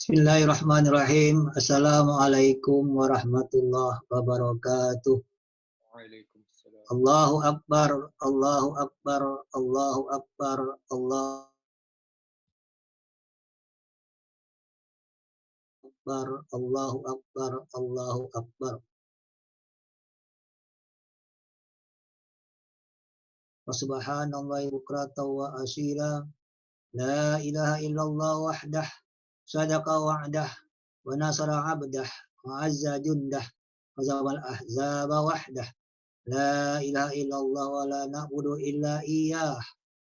Bismillahirrahmanirrahim. Assalamualaikum warahmatullahi wabarakatuh. Waalaikumsalam. Allahu Akbar, Allahu Akbar, Allahu Akbar, Allahu Akbar, Allahu Akbar, Allahu Akbar. Wa subhanallahi bukratan wa asila. La ilaha illallah wahdah. Sadaqa wa'dah. Wa nasara abdah. Wa azza jundah. Wa zawal ahzaba wahdah. La ilaha illallah wa la na'budu illa iyyah.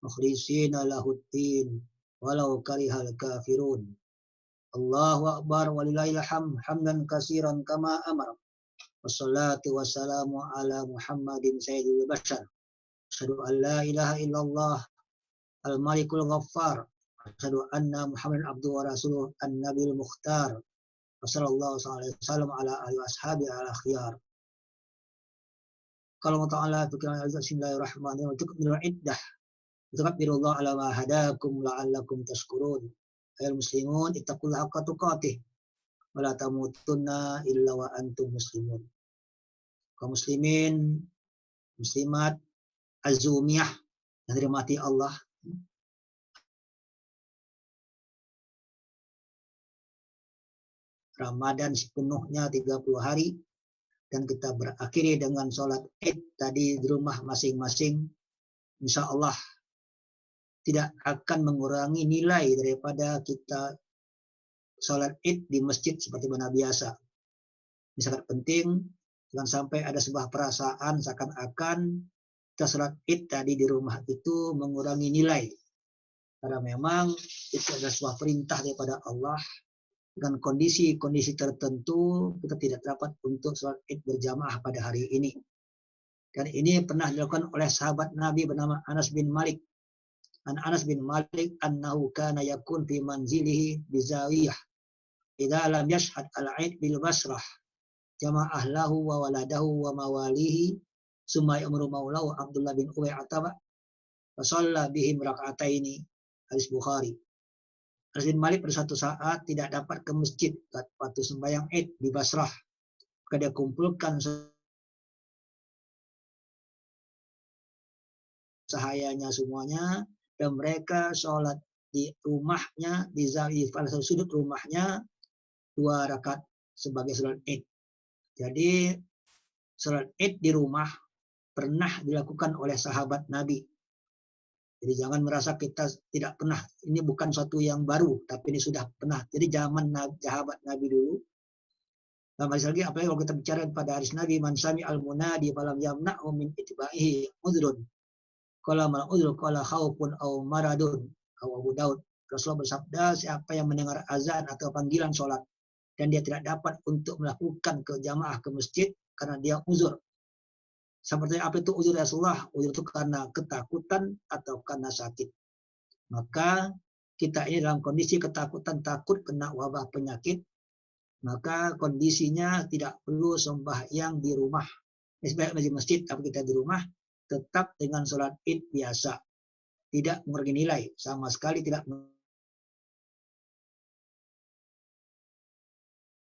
Mukhlisina lahuddin walau karihal kafirun. Allahu akbar walillahil hamd hamdan katsiran kama amara. Wassalatu wassalamu ala Muhammadin sayyidil bashar. Asyhadu an la ilaha illallah al-malikul ghaffar. Asyhadu anna Muhammadan abduhu wa rasuluh an-nabiyul mukhtar. Wassallallahu alaihi wasallam ala alihi washabi ala khiyar. Kalau ta'ala fikran bismillahirrahmanirrahim. Cukup minul iddah. Tukabbirullah ala ma hadakum la'allakum tashkurun. Ayol muslimun ittaqullaha haqqa tuqatih wa la tamutunna illa wa antum muslimun. Kaum muslimin, muslimat, azumiyah yang dirahmati Allah. Ramadan sepenuhnya 30 hari dan kita berakhiri dengan sholat Id tadi di rumah masing-masing. Insya Allah tidak akan mengurangi nilai daripada kita sholat Id di masjid seperti mana biasa. Ini sangat penting, jangan sampai ada sebuah perasaan seakan-akan kita sholat Id tadi di rumah itu mengurangi nilai. Karena memang itu adalah sebuah perintah daripada Allah. Dengan kondisi-kondisi tertentu kita tidak dapat untuk sholat Id berjamaah pada hari ini. Dan ini pernah dilakukan oleh sahabat Nabi bernama Anas bin Malik. Anas bin Malik annahu kana yakun fi manzilihi bizawiyah idza lam yashhad al-'id bil Basrah jama'ah lahu wa waladahu wa mawalihi summa ya'muru maulahu Abdullah bin Ubay ataba fa shalla bihim raka'ataini. Hadis Bukhari. Anas bin Malik pada satu saat tidak dapat ke masjid waktu sembahyang Id di Basrah. Maka dia kumpulkan sahayanya semuanya dan mereka sholat di rumahnya, di pada sudut rumahnya 2 rakaat sebagai sholat Id. Jadi sholat Id di rumah pernah dilakukan oleh sahabat Nabi. Jadi jangan merasa kita tidak pernah. Ini bukan suatu yang baru, tapi ini sudah pernah. Jadi zaman sahabat Nabi dulu. Dan masih lagi apalagi kalau kita bicara pada hadis Nabi, man sami al-munadi falam yamna'hu min itba'ihi udhrun. Qala mal udhru qala khaufun aw maradun. Abu Daud. Rasulullah bersabda, siapa yang mendengar azan atau panggilan sholat dan dia tidak dapat untuk melakukan ke jamaah ke masjid karena dia uzur. Seperti apa itu uzur Rasulullah? Uzur itu karena ketakutan atau karena sakit. Maka kita ini dalam kondisi ketakutan, takut kena wabah penyakit, maka kondisinya tidak perlu sembahyang di rumah. Di masjid, tapi kita di rumah tetap dengan sholat Id biasa. Tidak mengurangi nilai, sama sekali tidak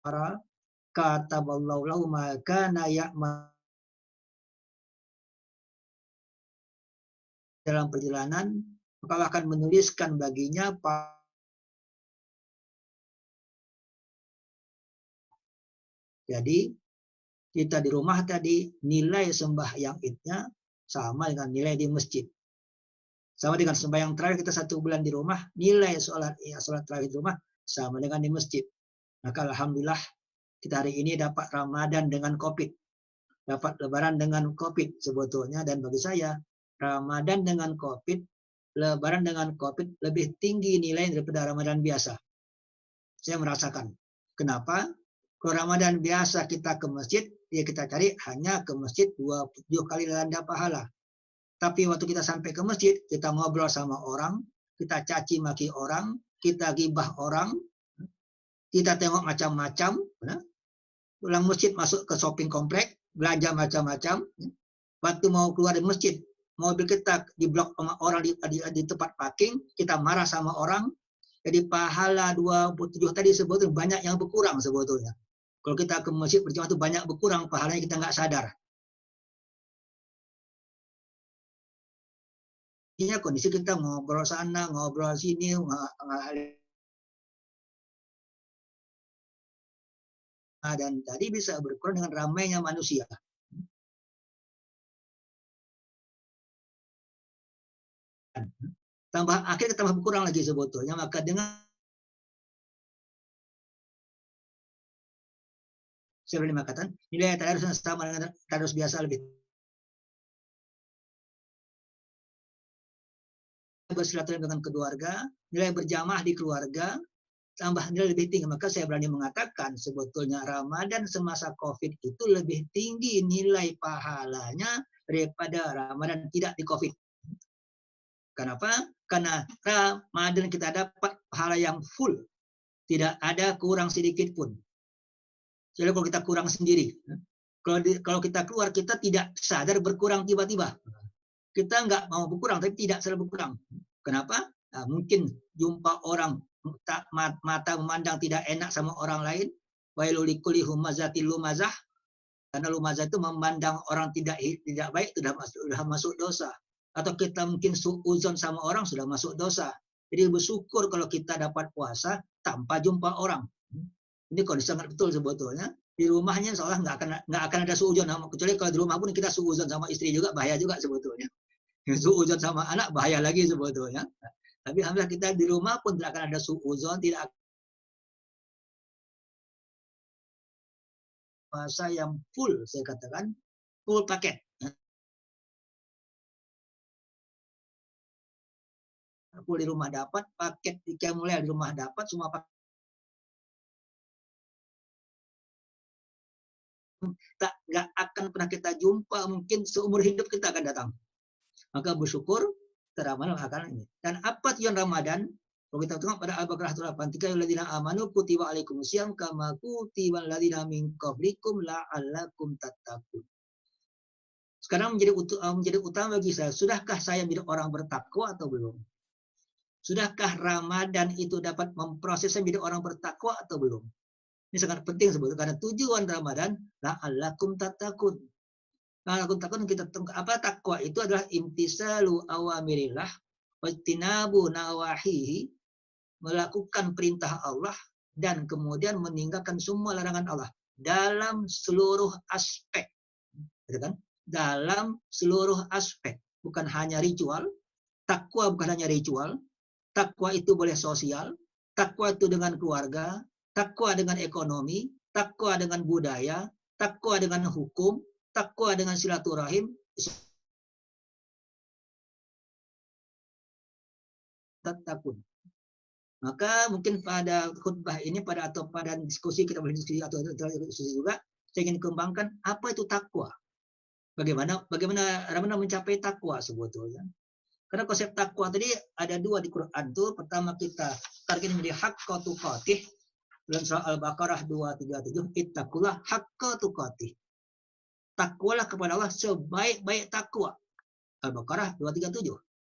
para kataballahu lahu ma kana ya'mal dalam perjalanan, maka akan menuliskan baginya jadi kita di rumah tadi nilai sembahyang Idnya sama dengan nilai di masjid. Sama dengan sembahyang terakhir kita 1 bulan di rumah, nilai sholat terakhir di rumah sama dengan di masjid. Maka alhamdulillah kita hari ini dapat Ramadan dengan Covid. Dapat Lebaran dengan Covid sebetulnya, dan bagi saya Ramadan dengan Covid, Lebaran dengan Covid lebih tinggi nilai daripada Ramadan biasa. Saya merasakan. Kenapa? Kalau Ramadan biasa kita ke masjid, ya kita cari hanya ke masjid 27 kali ganda pahala. Tapi waktu kita sampai ke masjid, kita ngobrol sama orang, kita caci maki orang, kita gibah orang, kita tengok macam-macam. Pulang masjid masuk ke shopping komplek, belanja macam-macam. Waktu mau keluar dari masjid, mobil kita diblok sama orang di tempat parking, kita marah sama orang, Jadi pahala 27 tadi sebetulnya banyak yang berkurang sebetulnya. Kalau kita ke masjid berjamaah itu banyak berkurang pahalanya, kita nggak sadar. Ini kondisi kita ngobrol sana, ngobrol sini, dan tadi bisa berkurang dengan ramainya manusia. Tambah akhirnya tambah berkurang lagi sebetulnya. Maka dengan saya boleh mengatakan nilai tadarus sama dengan tadarus biasa lebih bersilaturahmi dengan keluarga, nilai berjamaah di keluarga, tambah nilai lebih tinggi. Maka saya berani mengatakan sebetulnya Ramadan semasa COVID itu lebih tinggi nilai pahalanya daripada Ramadan tidak di COVID. Kenapa? Karena Ramadan kita dapat pahala yang full. Tidak ada kurang sedikit pun. Jadi kalau kita kurang sendiri. Kalau kita keluar, kita tidak sadar berkurang tiba-tiba. Kita nggak mau berkurang, tapi tidak sadar berkurang. Kenapa? Nah, mungkin jumpa orang, mata memandang tidak enak sama orang lain. Wailul likulli humazatil lumazah. Karena lumazah itu memandang orang tidak baik, sudah masuk dosa. Atau kita mungkin suuzon sama orang, sudah masuk dosa. Jadi bersyukur kalau kita dapat puasa tanpa jumpa orang. Ini kondisi sangat betul sebetulnya. Di rumahnya seolah nggak akan ada suuzon, kecuali kalau di rumah pun kita suuzon sama istri juga bahaya juga sebetulnya. Suuzon sama anak bahaya lagi sebetulnya. Tapi alhamdulillah kita di rumah pun tidak akan ada suuzon, tidak puasa yang full, saya katakan full paket. Full di rumah dapat, paket mulai di rumah dapat, semua paket. Nggak akan pernah kita jumpa, mungkin seumur hidup kita akan datang. Maka bersyukur Ramadan akan ini. Dan apa tujuan Ramadan? Kalau kita tengok pada Al-Baqarah 83, alladzina amanu kutiba alaikumusiyam kama kutiba alladzina min qablikum la'allakum tattaqun. Sekarang menjadi utama bagi saya, sudahkah saya menjadi orang bertakwa atau belum? Sudahkah Ramadan itu dapat memproses saya menjadi orang bertakwa atau belum? Ini sangat penting sebetulnya, karena tujuan Ramadan la'allakum tattaqun. La'allakum tattaqun, kita apa takwa itu adalah imtisalu awamirillah wajtinabu nawahihi, melakukan perintah Allah dan kemudian meninggalkan semua larangan Allah dalam seluruh aspek. Kan? Dalam seluruh aspek, bukan hanya ritual. Takwa bukan hanya ritual. Takwa itu boleh sosial, takwa itu dengan keluarga, takwa dengan ekonomi, takwa dengan budaya, takwa dengan hukum, takwa dengan silaturahim. Takwa. Maka mungkin pada khutbah ini atau pada diskusi kita boleh diskusi atau diskusi juga, saya ingin kembangkan apa itu takwa. Bagaimana Ramadan mencapai takwa sebetulnya. Karena konsep takwa tadi ada dua di Quran tuh. Pertama kita target menjadi haqqa tuqatih dalam surah Al-Baqarah 237, ittaqullah haqqa tuqatih. Takwalah kepada Allah sebaik-baik takwa. Al-Baqarah 237.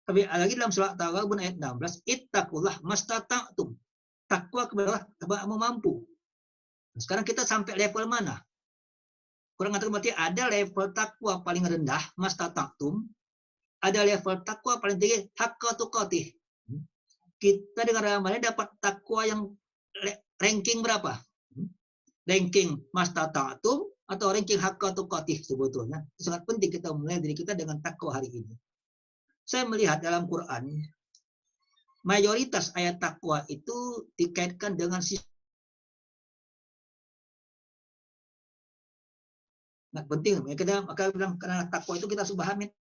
Tapi lagi dalam surah At-Taghabun ayat 16, ittaqullah mastata'tum. Takwa kepada Allah mampu. Sekarang kita sampai level mana? Kurang atau berarti ada level takwa paling rendah, mastata'tum. Ada level takwa paling tinggi, haqqa tuqatih. Kita dengan Ramadan dapat takwa yang ranking berapa? Ranking mastata'tum atau ranking haqqa tuqatih sebetulnya. Sangat penting kita mulai diri kita dengan takwa hari ini. Saya melihat dalam Quran, mayoritas ayat takwa itu dikaitkan dengan nah, penting. Maka bilang karena takwa itu kita subhamin.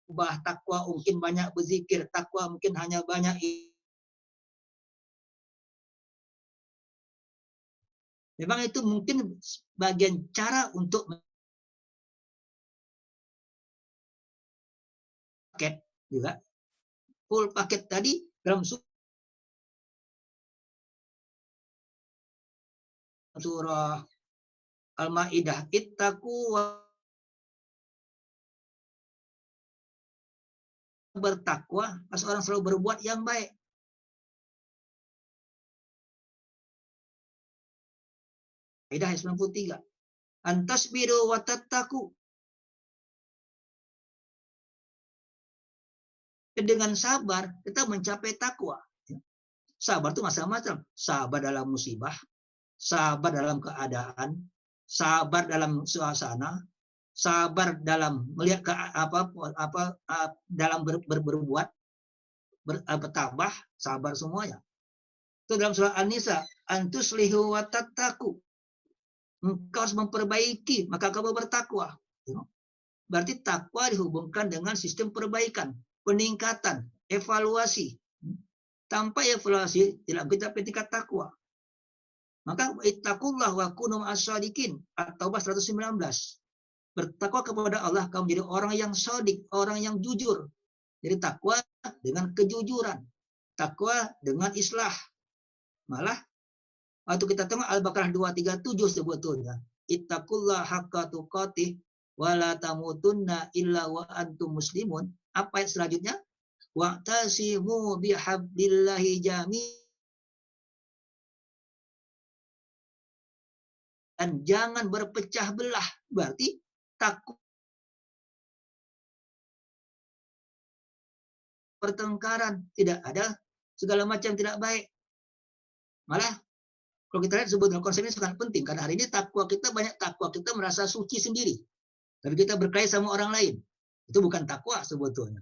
Ubah takwa mungkin banyak berzikir, takwa mungkin hanya banyak. Memang itu mungkin bagian cara untuk paket juga. Full paket tadi dalam surah Al-Maidah, ittaqu bertakwa pas orang selalu berbuat yang baik. Kaidah 93. Antasbiru wa tattaqu. Dengan sabar kita mencapai takwa. Sabar itu macam-macam. Sabar dalam musibah, sabar dalam keadaan, sabar dalam suasana, sabar dalam melihat ke dalam berbuat, bertabah, sabar semuanya. Itu dalam surah An-Nisa, antuslihu wa tattaqu. Engkau harus memperbaiki, maka kamu bertakwa. Berarti takwa dihubungkan dengan sistem perbaikan, peningkatan, evaluasi. Tanpa evaluasi tidak kita tingkat takwa. Maka ittaqullah wa kunu as-shadiqin. At-Taubah 119. Bertakwa kepada Allah, kamu menjadi orang yang shadik, orang yang jujur. Jadi takwa dengan kejujuran, takwa dengan islah. Malah waktu kita tengok Al-Baqarah 237 sebetulnya, ittaqullah haqqa tuqatih wa la tamutunna illa wa antum muslimun. Apa ayat selanjutnya? Wa'tasimu bihablillahi jami'an. Dan jangan berpecah belah. Berarti takut pertengkaran, tidak ada segala macam tidak baik. Malah kalau kita lihat sebetulnya konsep ini sangat penting karena hari ini takwa kita banyak takwa kita merasa suci sendiri. Tapi kita berkelahi sama orang lain. Itu bukan takwa sebetulnya.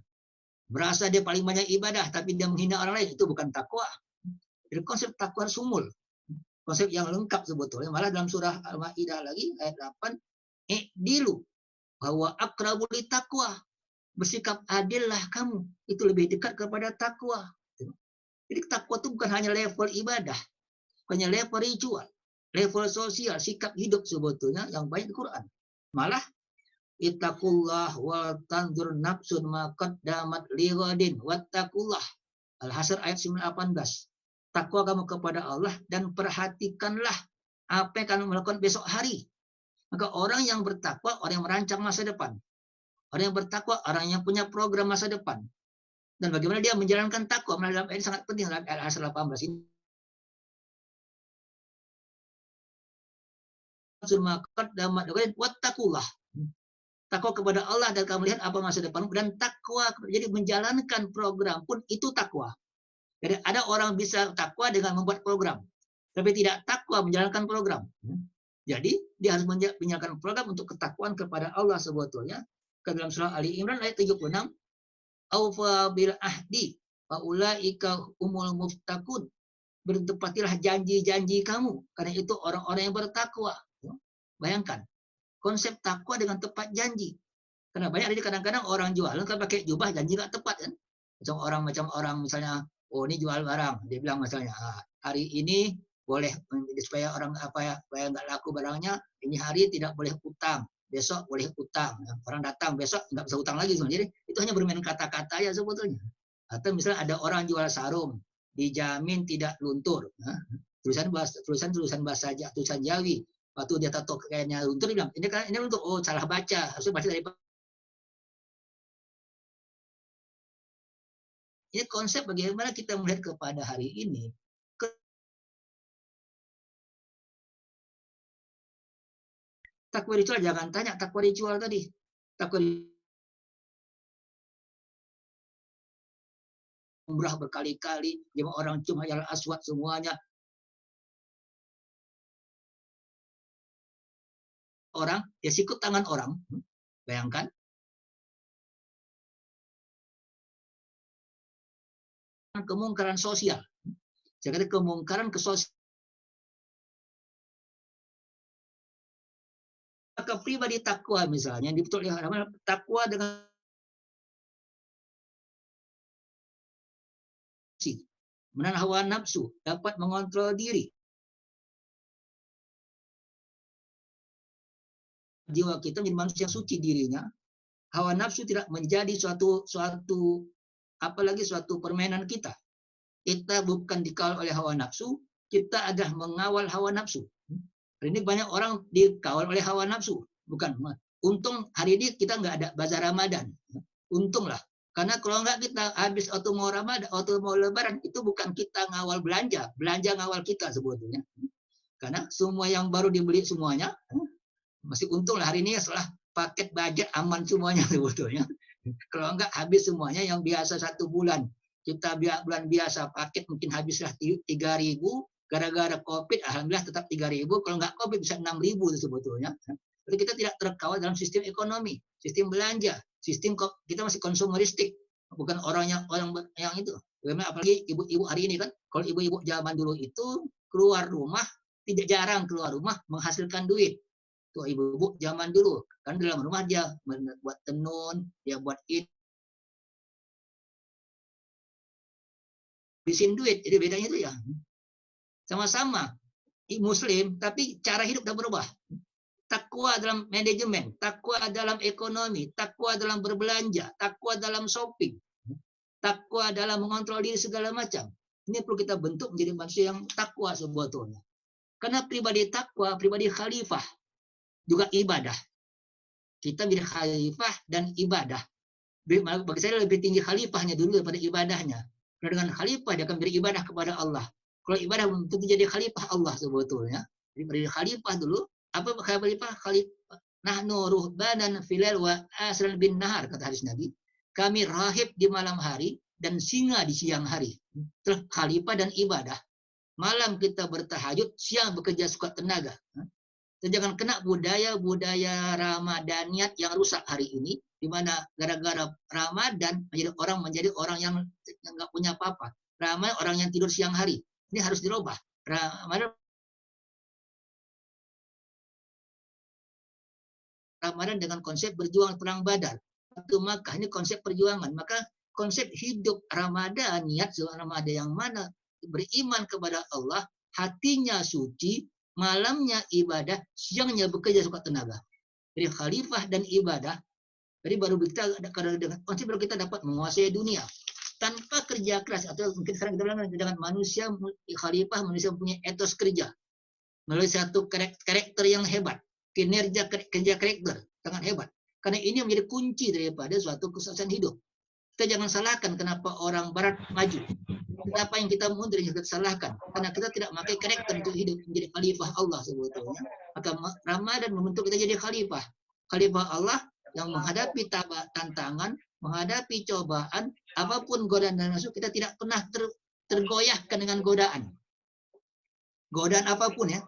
Merasa dia paling banyak ibadah tapi dia menghina orang lain, itu bukan takwa. Jadi konsep takwa sumul. Konsep yang lengkap sebetulnya. Malah dalam surah Al-Maidah lagi ayat 8, dilu bahwa aqrabul taqwa. Bersikap adillah kamu. Itu lebih dekat kepada takwa. Jadi takwa itu bukan hanya level ibadah, bukannya level ritual, level sosial, sikap hidup sebetulnya yang banyak di Quran. Malah ittaqullah wa tanzur nafsun ma qaddamat lighadin wattaqullah. Al-Hasr ayat 18. Takwa kamu kepada Allah dan perhatikanlah apa yang kamu melakukan besok hari. Maka orang yang bertakwa, orang yang merancang masa depan. Orang yang bertakwa, orang yang punya program masa depan. Dan bagaimana dia menjalankan takwa. Dalam ayat ini sangat penting dalam Al-Hasr 18 ini. Wattaqullah. Takwa kepada Allah dan kamu lihat apa masa depan dan takwa. Jadi menjalankan program pun itu takwa. Jadi ada orang bisa takwa dengan membuat program, tapi tidak takwa menjalankan program. Jadi dia harus menjalankan program untuk ketakwaan kepada Allah sebetulnya. Ke dalam surah Ali Imran ayat 76, aufa bil ahdi wa ulaika umul muftaqun. Bertepatilah janji-janji kamu, karena itu orang-orang yang bertakwa. Bayangkan konsep takwa dengan tepat janji. Karena banyak jadi kadang-kadang orang jualan kan pakai jubah janji nggak tepat kan. Macam orang misalnya, oh ini jual barang, dia bilang misalnya hari ini boleh supaya orang supaya nggak laku barangnya, ini hari tidak boleh utang, besok boleh utang. Orang datang besok nggak bisa utang lagi. Jadi itu hanya bermain kata-kata ya sebetulnya. Atau misalnya ada orang jual sarung, dijamin tidak luntur. Tulisan bahasa tulisan Jawi. Waktu dia tato kayaknya luntur, dia bilang ini luntur. Oh salah baca, harusnya baca dari. Ini konsep bagaimana kita melihat kepada hari ini. Takwa ritual, jangan tanya takwa ritual tadi. Takwa umrah berkali-kali, jemaah orang cuma Hajar Aswad semuanya. Orang, dia sikut tangan orang. Bayangkan. Kemungkaran sosial. Saya kata kemungkaran ke sosial. Maka pribadi takwa misalnya, yang dibetul oleh takwa dengan menahan hawa nafsu, dapat mengontrol diri. Jiwa kita menjadi manusia yang suci dirinya. Hawa nafsu tidak menjadi suatu apalagi suatu permainan kita. Kita bukan dikawal oleh hawa nafsu, kita adalah mengawal hawa nafsu. Hari ini banyak orang dikawal oleh hawa nafsu. Bukan. Untung hari ini kita nggak ada bazar Ramadan. Untunglah. Karena kalau nggak kita habis auto mau Ramadan, auto mau Lebaran, itu bukan kita ngawal belanja ngawal kita sebetulnya. Karena semua yang baru dibeli semuanya, masih untung lah hari ini setelah paket budget aman semuanya sebetulnya. Kalau enggak habis semuanya yang biasa 1 bulan. Kita bulan biasa paket mungkin habislah 3.000, gara-gara COVID alhamdulillah tetap 3.000, kalau enggak COVID bisa 6.000 sebetulnya. Jadi kita tidak terkawal dalam sistem ekonomi, sistem belanja, sistem kita masih konsumeristik, bukan orang yang itu. Apalagi ibu-ibu hari ini kan, kalau ibu-ibu zaman dulu itu keluar rumah tidak jarang keluar rumah menghasilkan duit. Tuh ibu-ibu zaman dulu kan dalam rumah dia buat tenun, dia buat bisin duit. Jadi bedanya itu ya sama-sama Muslim, tapi cara hidup udah berubah. Takwa dalam manajemen, takwa dalam ekonomi, takwa dalam berbelanja, takwa dalam shopping, takwa dalam mengontrol diri segala macam. Ini perlu kita bentuk menjadi manusia yang takwa sebetulnya. Karena pribadi takwa, pribadi khalifah, juga ibadah. Kita menjadi khalifah dan ibadah. Bagi saya lebih tinggi khalifahnya dulu daripada ibadahnya. Karena dengan khalifah dia akan beribadah kepada Allah. Kalau ibadah belum tentu jadi khalifah Allah sebetulnya. Jadi beri khalifah dulu. Apa khalifah? Khalifah. Nahnu ruhbanan filal wa asral bin nahar, kata hadis Nabi. Kami rahib di malam hari dan singa di siang hari. Itulah khalifah dan ibadah. Malam kita bertahajud, siang bekerja sekuat tenaga. Dan jangan kena budaya Ramadaniat yang rusak hari ini, di mana gara-gara Ramadan menjadi orang yang nggak punya apa-apa. Ramadan orang yang tidur siang hari. Ini harus dirubah. Ramadan dengan konsep berjuang perang Badar. Waktu Makkah ini konsep perjuangan. Maka konsep hidup Ramadaniat, Ramadan yang mana beriman kepada Allah, hatinya suci, malamnya ibadah, siangnya bekerja sekuat tenaga. Jadi khalifah dan ibadah. Jadi baru kita dengan konsep baru kita dapat menguasai dunia tanpa kerja keras, atau mungkin sekarang kita bilang dengan manusia khalifah, manusia punya etos kerja melalui satu karakter yang hebat, kinerja kerja karakter sangat hebat. Karena ini menjadi kunci daripada suatu kesuksesan hidup. Kita jangan salahkan kenapa orang Barat maju. Kenapa yang kita mundur yang kita salahkan? Karena kita tidak memakai karakter untuk hidup menjadi khalifah Allah sebetulnya. Maka Ramadan membentuk kita jadi khalifah. Khalifah Allah yang menghadapi tantangan, menghadapi cobaan, apapun godaan dan nafsu, kita tidak pernah tergoyahkan dengan godaan. Godaan apapun ya.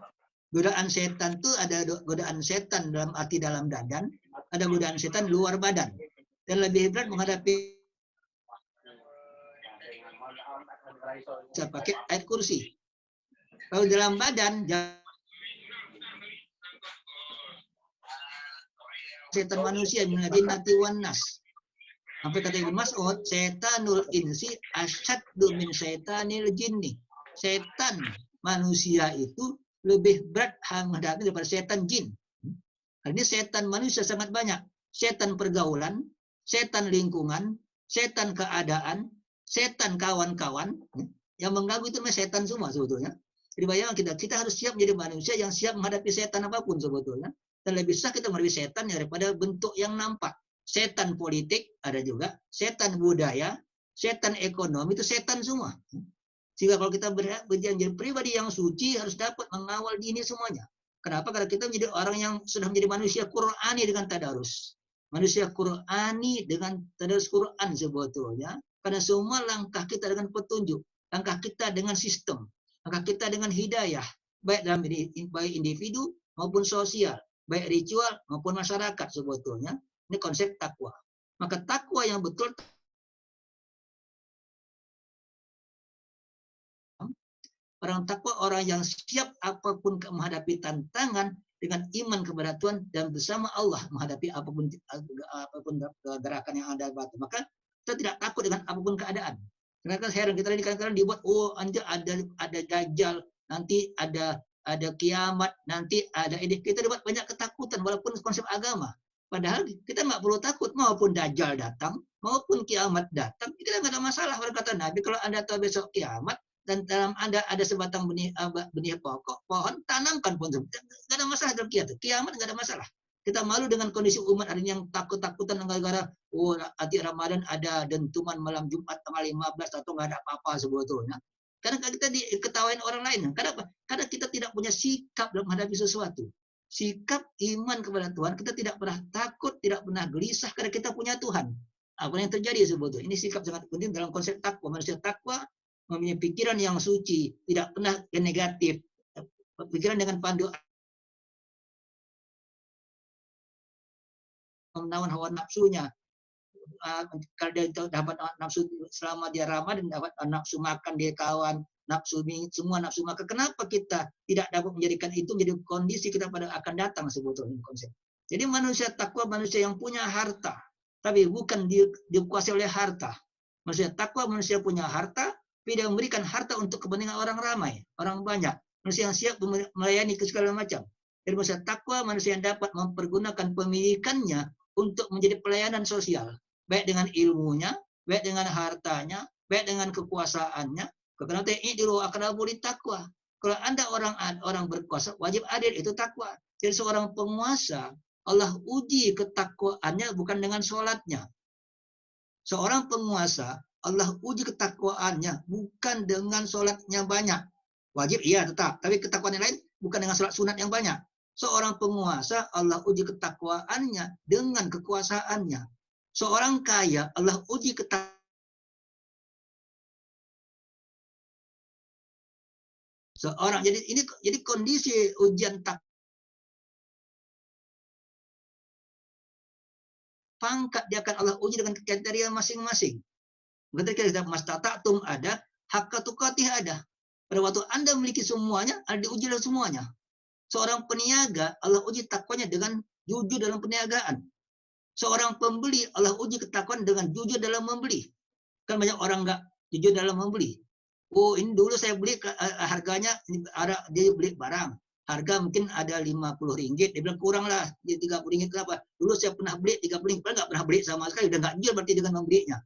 Godaan setan itu ada godaan setan dalam arti dalam badan, ada godaan setan luar badan. Dan lebih berat menghadapi saya pakai ayat kursi. Kalau dalam badan setan manusia menjadi nanti wanas. Sampai kata Ibnu Mas'ud, setanul insi asyaddu min setanil jinni. Setan manusia itu lebih berat menghadapi daripada setan jin. Ini setan manusia sangat banyak. Setan pergaulan, setan lingkungan, setan keadaan, setan kawan-kawan yang mengganggu itu setan semua sebetulnya. Jadi bayangkan kita harus siap menjadi manusia yang siap menghadapi setan apapun sebetulnya. Dan lebih susah kita menghadapi setan daripada bentuk yang nampak. Setan politik ada juga, setan budaya, setan ekonomi, itu setan semua. Sehingga kalau kita berjanji pribadi yang suci harus dapat mengawal ini semuanya. Kenapa? Karena kita menjadi orang yang sudah menjadi manusia Qur'ani dengan tadarus. Manusia Qur'ani dengan tadarus Qur'an sebetulnya. Karena semua langkah kita dengan petunjuk, langkah kita dengan sistem, langkah kita dengan hidayah, baik dalam baik individu maupun sosial, baik ritual maupun masyarakat sebetulnya. Ini konsep takwa. Maka takwa yang betul, orang takwa orang yang siap apapun menghadapi tantangan dengan iman kepada Tuhan dan bersama Allah menghadapi apapun gerakan yang ada batu. Maka kita tidak takut dengan apapun keadaan. Karena heran kita ini kadang-kadang dibuat, oh anjir ada dajjal, nanti ada kiamat, nanti ada ini. Kita dibuat banyak ketakutan walaupun konsep agama. Padahal kita nggak perlu takut maupun dajjal datang, maupun kiamat datang. Kita nggak ada masalah. Kata Nabi, kalau Anda tahu besok kiamat dan dalam Anda ada sebatang benih pokok, pohon, tanamkan pun. Nggak ada masalah dalam kiamat. Kiamat nggak ada masalah. Kita malu dengan kondisi umat hari ini yang takut-takutan gara-gara nanti Ramadan ada dentuman malam Jumat tanggal 15 atau nggak ada apa-apa sebetulnya. Karena kita diketawain orang lain. Kenapa? Karena kita tidak punya sikap dalam menghadapi sesuatu. Sikap iman kepada Tuhan, kita tidak pernah takut, tidak pernah gelisah karena kita punya Tuhan. Apa yang terjadi sebetulnya? Ini sikap sangat penting dalam konsep takwa. Manusia takwa mempunyai pikiran yang suci, tidak pernah yang negatif. Pikiran dengan pandu menawan hawa nafsunya. Kalau dia dapat nafsu selama dia Ramadan, dapat nafsu makan dia kawan, nafsu semua nafsu makan. Kenapa kita tidak dapat menjadikan itu menjadi kondisi kita pada akan datang sebetulnya konsep. Jadi manusia takwa manusia yang punya harta, tapi bukan dikuasai oleh harta. Manusia takwa manusia punya harta, tapi dia memberikan harta untuk kepentingan orang ramai, orang banyak. Manusia yang siap melayani ke segala macam. Jadi manusia takwa manusia yang dapat mempergunakan pemilikannya untuk menjadi pelayanan sosial, baik dengan ilmunya, baik dengan hartanya, baik dengan kekuasaannya. Karena itu akan boleh takwa. Kalau Anda orang berkuasa, wajib adil, itu takwa. Jadi seorang penguasa, Allah uji ketakwaannya bukan dengan sholatnya. Seorang penguasa, Allah uji ketakwaannya bukan dengan sholatnya banyak. Wajib iya tetap, tapi ketakwaan yang lain bukan dengan sholat sunat yang banyak. Seorang penguasa, Allah uji ketakwaannya dengan kekuasaannya. Seorang kaya, Allah uji ketakwaannya. Seorang jadi kondisi ujian pangkat dia akan Allah uji dengan kriteria masing-masing. Ketika mastata'tum ada, hakka tuqatih ada. Pada waktu Anda memiliki semuanya, Anda diuji dalam semuanya. Seorang peniaga, Allah uji takwanya dengan jujur dalam perniagaan. Seorang pembeli, Allah uji ketakwaan dengan jujur dalam membeli. Kan banyak orang nggak jujur dalam membeli. Oh, ini dulu saya beli harganya, dia beli barang. Harga mungkin ada Rp50. Dia bilang kurang lah, dia Rp30. Kenapa? Dulu saya pernah beli Rp30, nggak pernah beli sama sekali. Udah nggak jujur berarti dengan membelinya.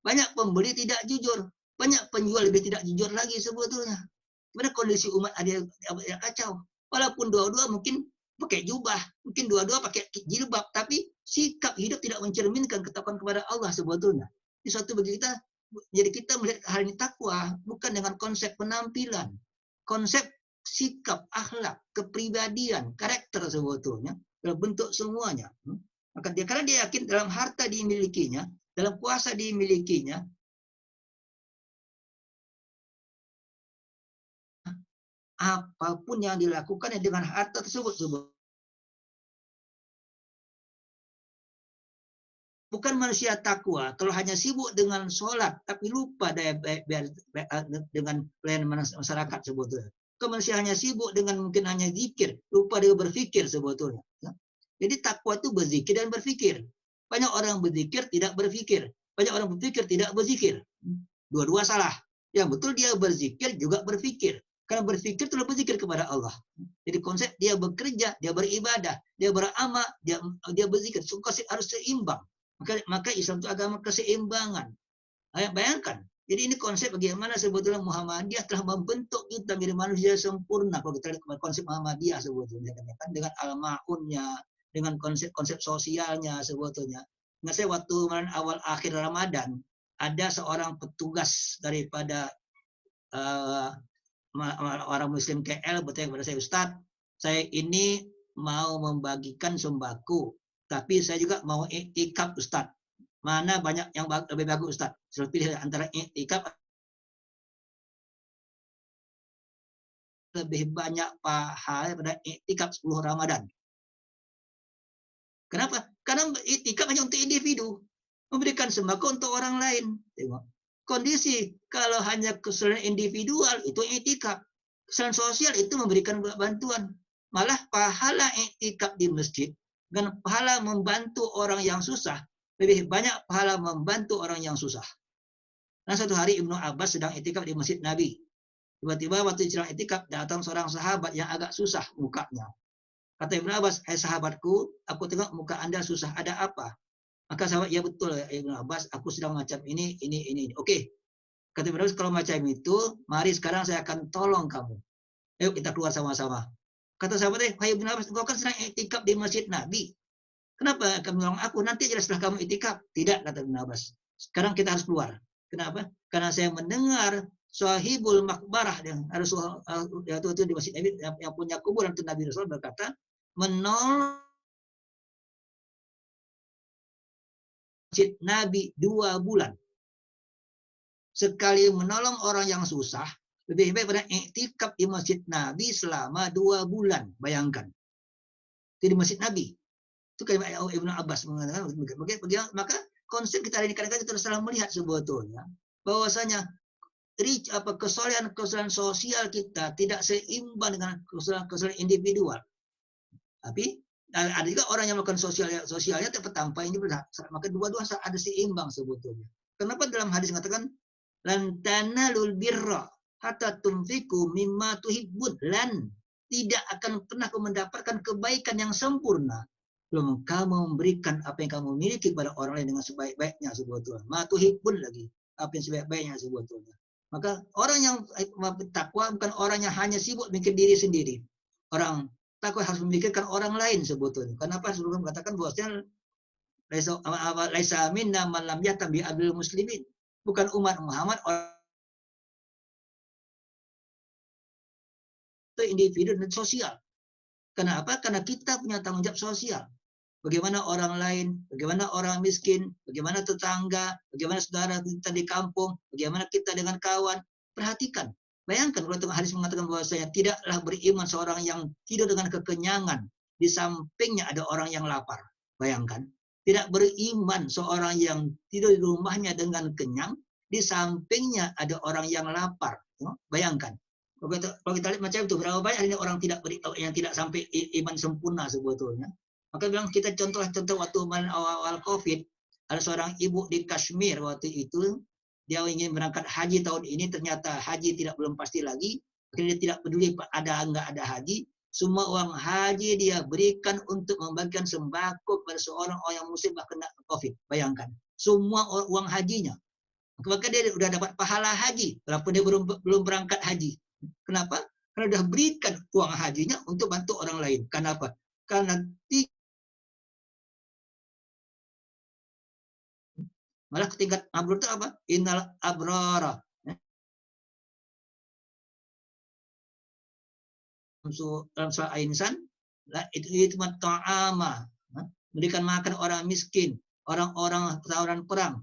Banyak pembeli tidak jujur. Banyak penjual lebih tidak jujur lagi sebetulnya. Sebenarnya kondisi umat ada yang kacau. Walaupun dua-dua mungkin pakai jubah, mungkin dua-dua pakai jilbab, tapi sikap hidup tidak mencerminkan ketakwaan kepada Allah sebetulnya. Ini suatu bagi kita, jadi kita melihat hal ini takwa bukan dengan konsep penampilan, konsep sikap, akhlak, kepribadian, karakter sebetulnya dalam bentuk semuanya. Maka karena dia yakin dalam harta dimilikinya, dalam kuasa dimilikinya, apapun yang dilakukan dengan harta tersebut. Bukan manusia takwa kalau hanya sibuk dengan sholat tapi lupa dengan pelayanan masyarakat sebetulnya. Kalau manusia hanya sibuk dengan mungkin hanya zikir, lupa dia berfikir sebetulnya. Jadi takwa itu berzikir dan berfikir. Banyak orang berzikir tidak berfikir. Banyak orang berfikir tidak berzikir. Dua-dua salah. Yang betul dia berzikir juga berfikir. Karena berfikir itu berzikir kepada Allah. Jadi konsep dia bekerja, dia beribadah, dia beramal, dia berzikir. Konsep harus seimbang. Maka Islam itu agama keseimbangan. Bayangkan. Jadi ini konsep bagaimana sebetulnya Muhammadiyah telah membentuk kita menjadi manusia sempurna. Kalau kita lihat konsep Muhammadiyah sebetulnya kan dengan al-ma'unnya, dengan konsep sosialnya sebetulnya. Nah, saya waktu awal akhir Ramadan ada seorang petugas daripada orang Muslim KL bertanya kepada saya, Ustadz, saya ini mau membagikan sembako, tapi saya juga mau iktikaf Ustadz. Mana banyak yang lebih bagus Ustadz? Saya pilih antara iktikaf lebih banyak pahala pada iktikaf 10 Ramadan. Kenapa? Karena iktikaf hanya untuk individu, memberikan sembako untuk orang lain. Tengok. Kondisi kalau hanya kesalahan individual itu iktikaf. Kesalahan sosial itu memberikan bantuan. Malah pahala iktikaf di masjid dengan pahala membantu orang yang susah lebih banyak pahala membantu orang yang susah. Nah, suatu hari Ibnu Abbas sedang iktikaf di Masjid Nabi. Tiba-tiba waktu sedang iktikaf datang seorang sahabat yang agak susah mukanya. Kata Ibnu Abbas, "Hai sahabatku, aku tengok muka Anda susah, ada apa?" Maka sahabat, "Ya betul Ibnu Abbas, aku sedang macam ini. Oke. Kata Ibnu Abbas, "Kalau macam itu, mari sekarang saya akan tolong kamu. Ayo kita keluar sama-sama." Kata sahabatnya, "Hai Ibnu Abbas, engkau kan sedang iktikaf di masjid Nabi. Kenapa kamu menolong aku? Nanti aja setelah kamu iktikaf." "Tidak," kata Ibnu Abbas. "Sekarang kita harus keluar." Kenapa? Karena saya mendengar Sahibul Makbarah yang Rasul itu di masjid Nabi yang punya kuburan itu Nabi Rasul berkata, menolong masjid Nabi 2 bulan. Sekali menolong orang yang susah, lebih baik pada iktikaf di masjid Nabi selama 2 bulan. Bayangkan. Itu di masjid Nabi. Itu kayak Ibnu Abbas mengatakan, maka konsep kita hari ini kadang-kadang kita salah melihat sebetulnya bahwasanya kesolehan sosial kita tidak seimbang dengan kesolehan individual. Tapi ada juga orang yang melakukan sosialnya tapi tanpa ini maka dua-dua ada seimbang sebetulnya. Kenapa dalam hadis mengatakan lan tanalul birra hatta tunfiku mimma tuhibbun, lan tidak akan pernah kamu mendapatkan kebaikan yang sempurna belum kamu memberikan apa yang kamu miliki kepada orang lain dengan sebaik-baiknya sebetulnya. Ma tuhibbun lagi, apa yang sebaik-baiknya sebetulnya. Maka orang yang takwa bukan orang yang hanya sibuk mikir diri sendiri. Orang takwa harus memikirkan orang lain sebetulnya. Kenapa sebelum mengatakan bahwasanya laisa minna man lam yatam bi abil muslimin. Bukan umat Muhammad orang itu individu dan sosial. Kenapa? Karena kita punya tanggung jawab sosial. Bagaimana orang lain, bagaimana orang miskin, bagaimana tetangga, bagaimana saudara kita di kampung, bagaimana kita dengan kawan. Perhatikan. Bayangkan kalau hadis mengatakan bahwasanya tidaklah beriman seorang yang tidur dengan kekenyangan, di sampingnya ada orang yang lapar. Bayangkan. Tidak beriman seorang yang tidur di rumahnya dengan kenyang, di sampingnya ada orang yang lapar. Bayangkan. Kalau kita lihat macam itu, berapa banyak ini orang yang tidak sampai iman sempurna sebetulnya. Maka bilang kita contoh waktu awal COVID, ada seorang ibu di Kashmir waktu itu, dia ingin berangkat haji tahun ini, ternyata haji belum pasti lagi, akhirnya dia tidak peduli ada enggak ada haji, semua uang haji dia berikan untuk membagikan sembako kepada seorang orang yang musibah kena COVID. Bayangkan, semua uang hajinya. Maka dia sudah dapat pahala haji, walaupun dia belum berangkat haji. Kenapa? Karena sudah berikan uang hajinya untuk bantu orang lain. Kenapa? Karena malah tingkat abror itu apa? Innal abrara. Dalam surah Al-Insan, itu ta'ama. Memberikan makan orang miskin, orang-orang tawaran perang.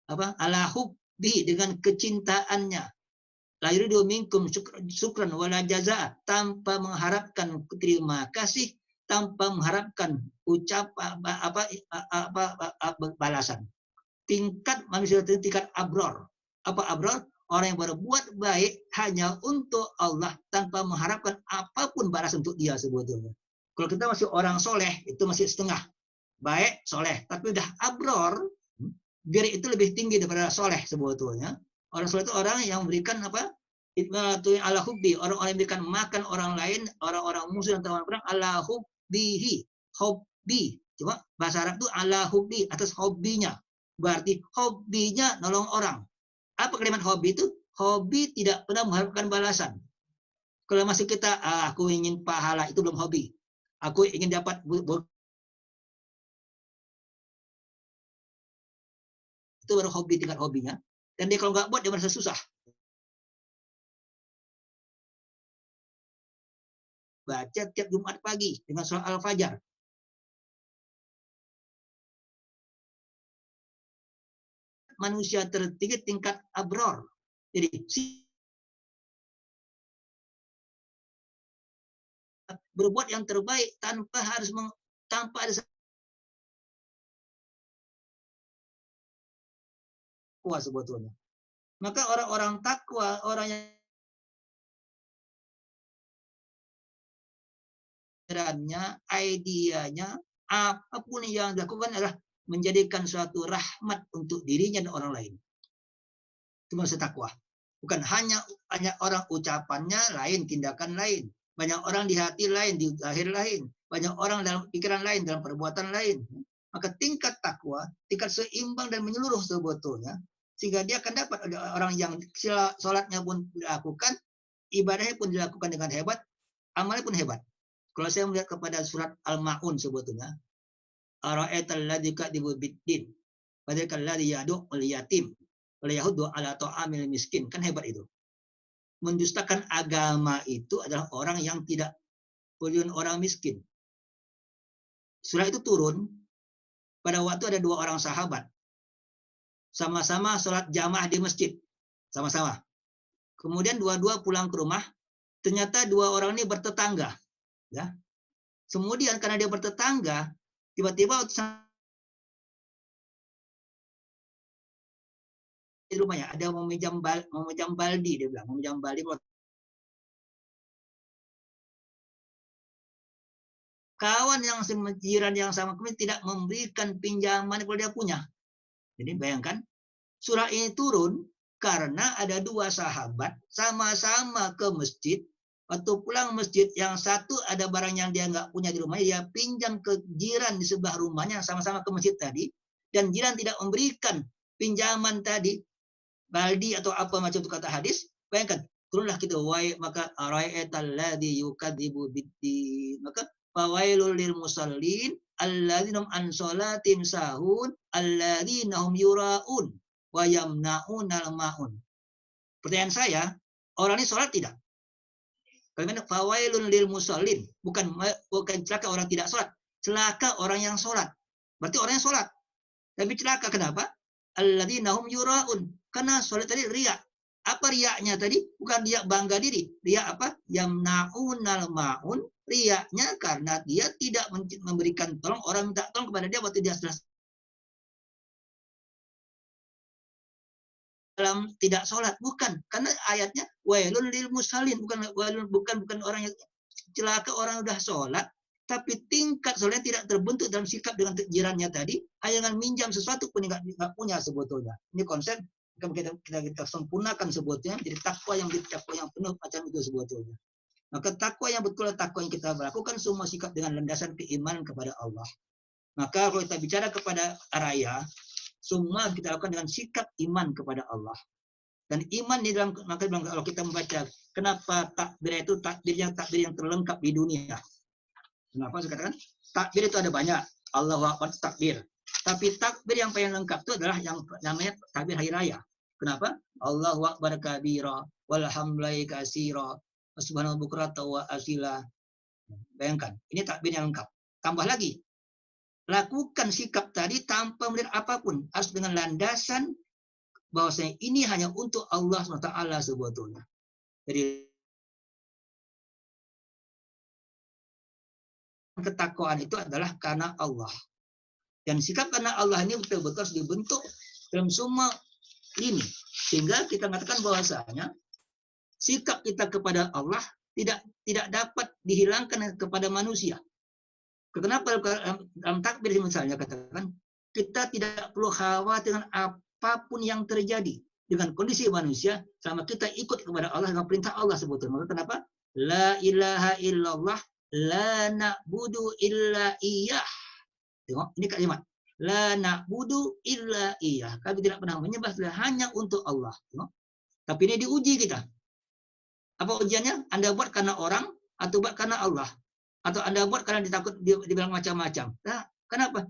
Apa? Ala hubbi, dengan kecintaannya. La yuridu minkum syukran wala jazaa, tanpa mengharapkan terima kasih, tanpa mengharapkan balasan. Tingkat manusia itu tingkat abror. Apa abror? Orang yang berbuat baik hanya untuk Allah tanpa mengharapkan apapun balasan untuk dia sebetulnya. Kalau kita masih orang soleh, itu masih setengah. Baik, soleh. Tapi udah abror, biar itu lebih tinggi daripada soleh sebetulnya. Orang soleh itu orang yang memberikan apa? Ala hubbi, orang-orang yang memberikan makan orang lain, orang-orang musuh dan tawanan perang, ala hubbihi, hobbi. Cuma bahasa Arab itu ala hubbi, atas hobinya. Berarti hobinya nolong orang. Apa kalimat hobi itu? Hobi tidak pernah mengharapkan balasan. Kalau masih kita, aku ingin pahala, itu belum hobi. Aku ingin dapat, itu baru hobi, tingkat hobinya. Dan dia kalau nggak buat, dia merasa susah. Baca tiap Jumat pagi dengan surah Al-Fajr. Manusia tertinggi tingkat abror. Jadi berbuat yang terbaik tanpa ada takwa sebetulnya. Maka orang-orang takwa, orang yang idenya, apapun yang dilakukan adalah menjadikan suatu rahmat untuk dirinya dan orang lain. Itu maksud takwa. Bukan hanya orang ucapannya lain, tindakan lain. Banyak orang di hati lain, di lahir lain. Banyak orang dalam pikiran lain, dalam perbuatan lain. Maka tingkat takwa, tingkat seimbang dan menyeluruh sebetulnya. Sehingga dia akan dapat orang yang sholatnya pun dilakukan, ibadahnya pun dilakukan dengan hebat, amalnya pun hebat. Kalau saya melihat kepada surat Al-Ma'un sebetulnya, ara'aital ladzi kadzibu biddin, fadzakal ladzi yad'u al-yatim wala yahuddu ala ta'amil miskin. Kan hebat itu. Mendustakan agama itu adalah orang yang tidak peduli orang miskin. Surah itu turun pada waktu ada 2 orang sahabat sama-sama sholat jamaah di masjid, sama-sama. Kemudian dua-dua pulang ke rumah, ternyata 2 orang ini bertetangga, ya. Kemudian karena dia bertetangga, tiba-tiba di rumahnya ada meminjam baldi, dia bilang meminjam baldi. Kawan yang jiran yang sama kemudian tidak memberikan pinjaman kalau dia punya. Jadi bayangkan, surah ini turun karena ada 2 sahabat sama-sama ke masjid. Waktu pulang masjid, yang satu ada barang yang dia nggak punya di rumahnya, dia pinjam ke jiran di sebelah rumahnya, sama-sama ke masjid tadi, dan jiran tidak memberikan pinjaman tadi, baldi atau apa macam itu kata hadis. Bayangkan, turunlah kita, maka ara'aital ladzi yukadzibu biddin, maka fawailul lil musallin alladzina an sholatim sahun alladzina hum yuraun wa yamnaunal maun. Pertanyaan saya, orang ini sholat tidak? Bagaimana fawailun lil musallin? Bukan celaka orang tidak sholat, celaka orang yang sholat. Berarti orang yang sholat. Tapi celaka kenapa? Alladzina hum yuraun. Karena sholat tadi riya. Apa riyanya tadi? Bukan dia bangga diri. Riya apa? Yamnaunal maun. Riyanya karena dia tidak memberikan tolong, orang minta tolong kepada dia waktu dia sudah dalam tidak sholat. Bukan, karena ayatnya wailun lil musallin, bukan orang yang celaka orang udah sholat, tapi tingkat sholatnya tidak terbentuk dalam sikap dengan jirannya tadi, hanya dengan minjam sesuatu pun nggak punya sebetulnya. Ini konsep kita sempurnakan sebetulnya, jadi takwa yang penuh macam itu sebetulnya. Maka takwa yang betul, takwa yang kita lakukan semua sikap dengan landasan keimanan kepada Allah. Maka kalau kita bicara kepada raya, semua kita lakukan dengan sikap iman kepada Allah. Dan iman di dalam, maka kalau kita membaca, kenapa takbir itu takbir yang terlengkap di dunia. Kenapa saya katakan? Takbir itu ada banyak. Allahu Akbar takbir. Tapi takbir yang paling lengkap itu adalah yang namanya takbir hari raya. Kenapa? Allahu Akbar kabira, walhamdulillahi katsira, subhanallah bukrata wa asila. Bayangkan, ini takbir yang lengkap. Tambah lagi, lakukan sikap tadi tanpa melihat apapun, harus dengan landasan bahwasanya ini hanya untuk Allah SWT sebetulnya. Jadi ketakwaan itu adalah karena Allah. Dan sikap karena Allah ini betul-betul harus dibentuk dalam semua ini. Sehingga kita mengatakan bahwasanya sikap kita kepada Allah tidak dapat dihilangkan kepada manusia. Kenapa dalam takbir misalnya katakan, kita tidak perlu khawatir dengan apapun yang terjadi dengan kondisi manusia, sama kita ikut kepada Allah dengan perintah Allah sebetulnya. Kenapa? La ilaha illallah, la na'budu illa iyah. Tengok, ini kalimat. La na'budu illa iyah. Kami tidak pernah menyembah hanya untuk Allah. Tengok. Tapi ini diuji kita. Apa ujiannya? Anda buat karena orang atau buat karena Allah? Atau Anda buat karena ditakut dibilang macam-macam? Nah, kenapa?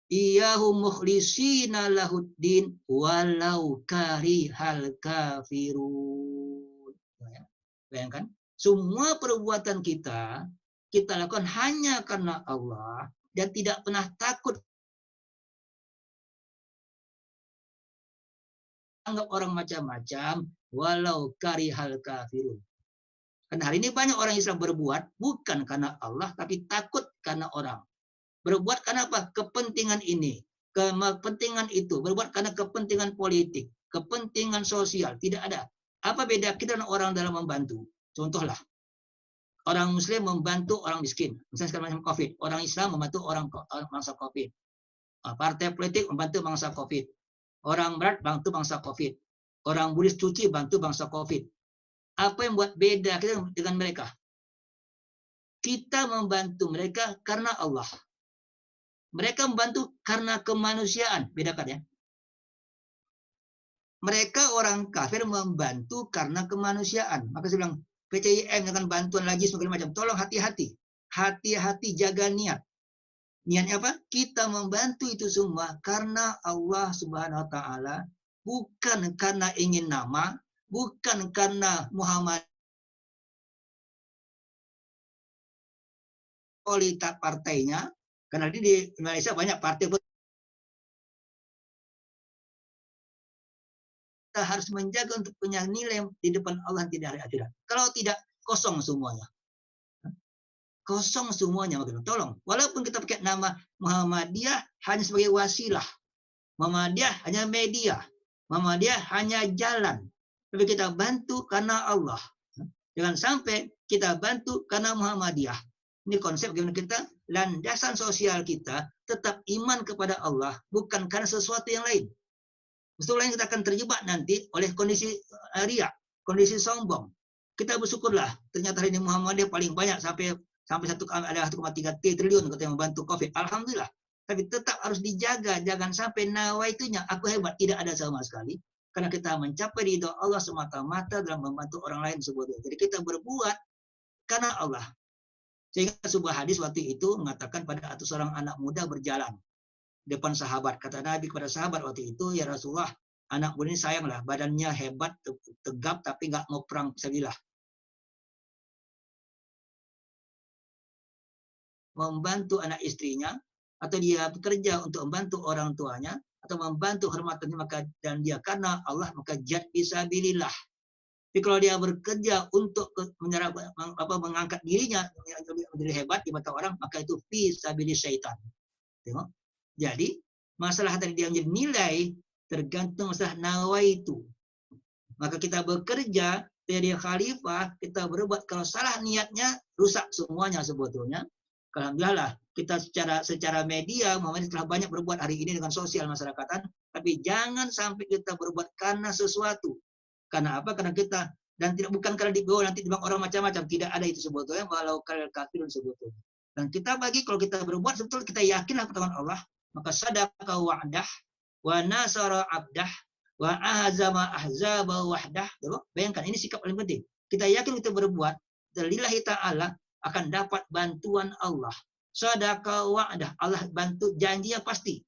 Iyahu mukhlisina lahuddin walau karihal kafirun. Bayangkan, semua perbuatan kita lakukan hanya karena Allah dan tidak pernah takut anggap orang macam-macam walau karihal kafirun. Karena hari ini banyak orang Islam berbuat bukan karena Allah, tapi takut karena orang. Berbuat karena apa? Kepentingan ini, kepentingan itu. Berbuat karena kepentingan politik, kepentingan sosial. Tidak ada. Apa beda kita dengan orang dalam membantu? Contohlah, orang Muslim membantu orang miskin. Misalnya sekarang macam COVID. Orang Islam membantu orang bangsa COVID. Partai politik membantu bangsa COVID. Orang Barat bantu bangsa COVID. Orang Buddhis cuci bantu bangsa COVID. Apa yang buat beda kita dengan mereka? Kita membantu mereka karena Allah. Mereka membantu karena kemanusiaan. Bedakan ya. Mereka orang kafir membantu karena kemanusiaan. Maka saya bilang, PCIM dengan bantuan lagi segala macam. Tolong hati-hati. Hati-hati jaga niat. Niatnya apa? Kita membantu itu semua karena Allah Subhanahu wa taala, bukan karena ingin nama, bukan karena Muhammad politik partainya. Karena di Indonesia banyak partai, kita harus menjaga untuk punya nilai di depan Allah di hari akhirat. Kalau tidak, kosong semuanya. Kosong semuanya. Tolong, walaupun kita pakai nama Muhammadiyah hanya sebagai wasilah, Muhammadiyah hanya media, Muhammadiyah hanya jalan, tapi kita bantu karena Allah. Jangan sampai kita bantu karena Muhammadiyah. Ini konsep bagaimana kita, landasan sosial kita tetap iman kepada Allah, bukan karena sesuatu yang lain. Betul lain kita akan terjebak nanti oleh kondisi riak, kondisi sombong. Kita bersyukurlah, ternyata hari ini Muhammadiyah paling banyak sampai ada 1,3 triliun kita yang membantu COVID. Alhamdulillah. Tapi tetap harus dijaga, jangan sampai nawaitunya aku hebat, tidak ada sama sekali. Karena kita mencapai ridho Allah semata-mata dalam membantu orang lain sebetulnya. Jadi kita berbuat karena Allah. Sehingga sebuah hadis waktu itu mengatakan pada seorang anak muda berjalan depan sahabat. Kata Nabi kepada sahabat waktu itu, ya Rasulullah, anak muda ini sayanglah, badannya hebat, tegap, tapi nggak mau perang fisabilillah. Membantu anak istrinya, atau dia bekerja untuk membantu orang tuanya, atau membantu hormatannya, maka dan dia karena Allah, maka jihad fisabilillah. Tapi kalau dia bekerja untuk mengangkat dirinya menjadi hebat di mata orang, maka itu fisabilillah syaitan. Tengok. Jadi masalah tadi dia menjadi nilai tergantung masalah nawaitu. Maka kita bekerja jadi khalifah, kita berbuat, kalau salah niatnya rusak semuanya sebetulnya. Alhamdulillah kita secara media Muhammad telah banyak berbuat hari ini dengan sosial masyarakatan, tapi jangan sampai kita berbuat karena sesuatu. Karena apa? Karena kita, dan tidak bukan karena dibawa nanti dibang orang macam-macam, tidak ada itu sebetulnya, walau kal kafirun sebetulnya. Dan kita kalau kita berbuat sebetulnya kita yakinlah pertolongan Allah, maka sadaqa wa'dah wa nasara abdah wa ahzama ahzaba wahdah. Bayangkan, ini sikap paling penting. Kita yakin kita berbuat lillahi ta'ala akan dapat bantuan Allah. Sadaqa wa'dah, Allah bantu, janjinya pasti.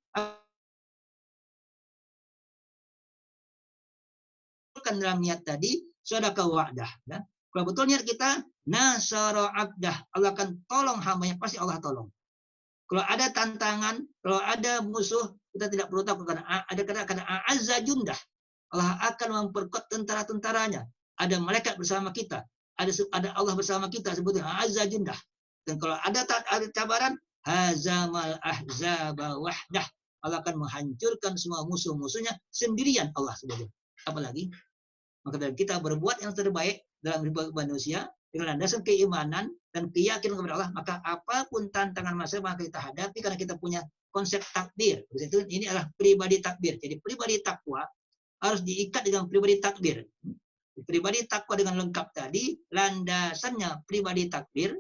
Kan dalam niat tadi sadaqa wa'dah. Ya. Kalau betul niat kita nasara abdah, Allah akan tolong hambanya, pasti Allah tolong. Kalau ada tantangan, kalau ada musuh, kita tidak perlu takut. Karena ada kata-kata a'azza jundah. Allah akan memperkuat tentara-tentaranya. Ada malaikat bersama kita. Ada Allah bersama kita, sebutnya a'azza jundah. Dan kalau ada cabaran, hazamal ahzaba wahdah. Allah akan menghancurkan semua musuh-musuhnya sendirian, Allah sebutnya. Apalagi, maka dari kita berbuat yang terbaik dalam hidup manusia, dengan landasan keimanan dan keyakinan kepada Allah, maka apapun tantangan masa maka kita hadapi karena kita punya konsep takbir. Itu ini adalah pribadi takbir. Jadi pribadi takwa harus diikat dengan pribadi takbir. Pribadi takwa dengan lengkap tadi, landasannya pribadi takbir,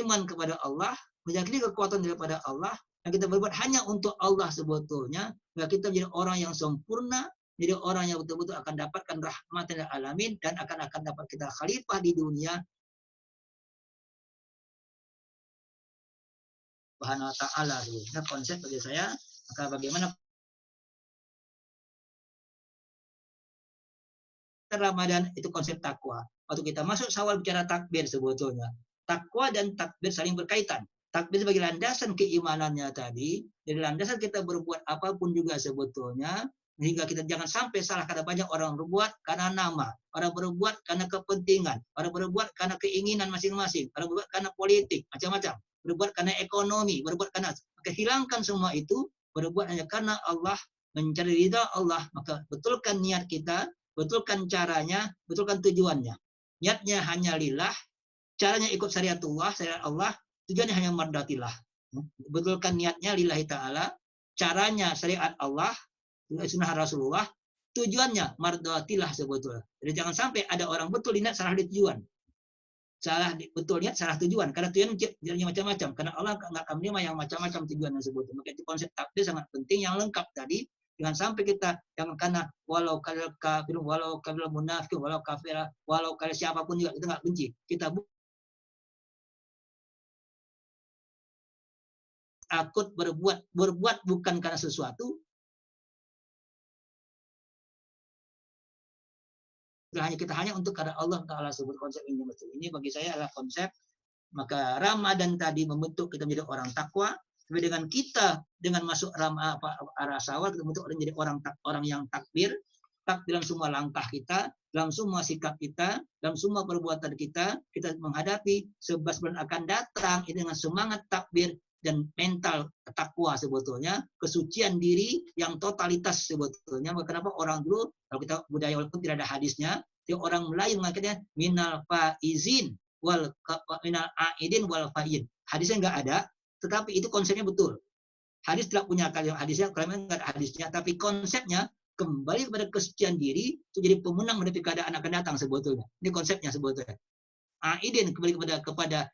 iman kepada Allah, meyakini kekuatan daripada Allah, dan kita berbuat hanya untuk Allah sebetulnya, maka kita menjadi orang yang sempurna, jadi orang yang betul-betul akan dapatkan rahmat dari alamin, dan akan dapat kita khalifah di dunia. Subhanahu wa ta'ala. Nah, konsep bagi saya, maka bagaimana Ramadan itu konsep takwa. Waktu kita masuk Syawal bicara takbir sebetulnya. Takwa dan takbir saling berkaitan. Takbir sebagai landasan keimanannya tadi, jadi landasan kita berbuat apapun juga sebetulnya, sehingga kita jangan sampai salah, karena banyak orang berbuat karena nama, orang berbuat karena kepentingan, orang berbuat karena keinginan masing-masing, orang berbuat karena politik, macam-macam. Berbuat karena ekonomi, berbuat karena, maka hilangkan semua itu, berbuat hanya karena Allah, mencari ridha Allah, maka betulkan niat kita, betulkan caranya, betulkan tujuannya. Niatnya hanya lillah, caranya ikut syariatullah, syariat Allah, tujuannya hanya mardatillah. Betulkan niatnya lillahi ta'ala, caranya syariat Allah, sunnah Rasulullah, tujuannya mardatillah sebetulnya. Jadi jangan sampai ada orang betul niat salah di tujuan. Salah betul niat salah tujuan, karena tujuannya macam-macam, karena Allah nggak akan menerima yang macam-macam tujuan yang sebut. Maka itu konsep takdir sangat penting yang lengkap tadi, Jangan sampai kita jangan karena walau kalian kafir, walau kalian munafik, walau kafir, walau kalian siapapun juga kita nggak benci. Kita takut berbuat bukan karena sesuatu. Kita hanya untuk karena Allah Taala sebut konsep ini betul. Ini bagi saya adalah konsep. Maka Ramadan tadi membentuk kita menjadi orang takwa. Tapi dengan kita dengan masuk arah Syawal kita membentuk menjadi orang yang takbir dalam semua langkah kita, dalam semua sikap kita, dalam semua perbuatan kita menghadapi 11 bulan akan datang ini dengan semangat takbir dan mental takwa sebetulnya, kesucian diri yang totalitas sebetulnya. Kenapa orang dulu kalau kita budaya walaupun tidak ada hadisnya, orang Melayu mengatakannya minal faizin wal minal aidin wal faid. Hadisnya nggak ada, tetapi itu konsepnya betul. Hadis tidak punya hadisnya, kalau nggak ada hadisnya, tapi konsepnya kembali kepada kesucian diri itu jadi pemenang menghadapi keadaan akan datang sebetulnya. Ini konsepnya sebetulnya. Aidin kembali kepada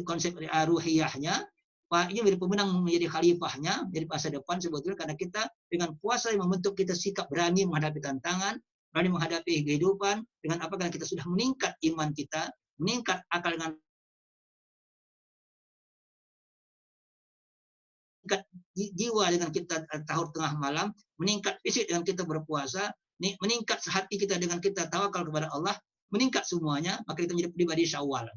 konsep ruhiyahnya. Pak ini menjadi pemenang, menjadi khalifahnya, menjadi masa depan sebetulnya karena kita dengan puasa yang membentuk kita sikap berani menghadapi tantangan, berani menghadapi kehidupan dengan apa? Karena kita sudah meningkat iman kita, meningkat akal dengan meningkat jiwa dengan kita sahur tengah malam, meningkat fisik dengan kita berpuasa, meningkat hati kita dengan kita tawakal kepada Allah, meningkat semuanya, maka kita menjadi pribadi Syawal.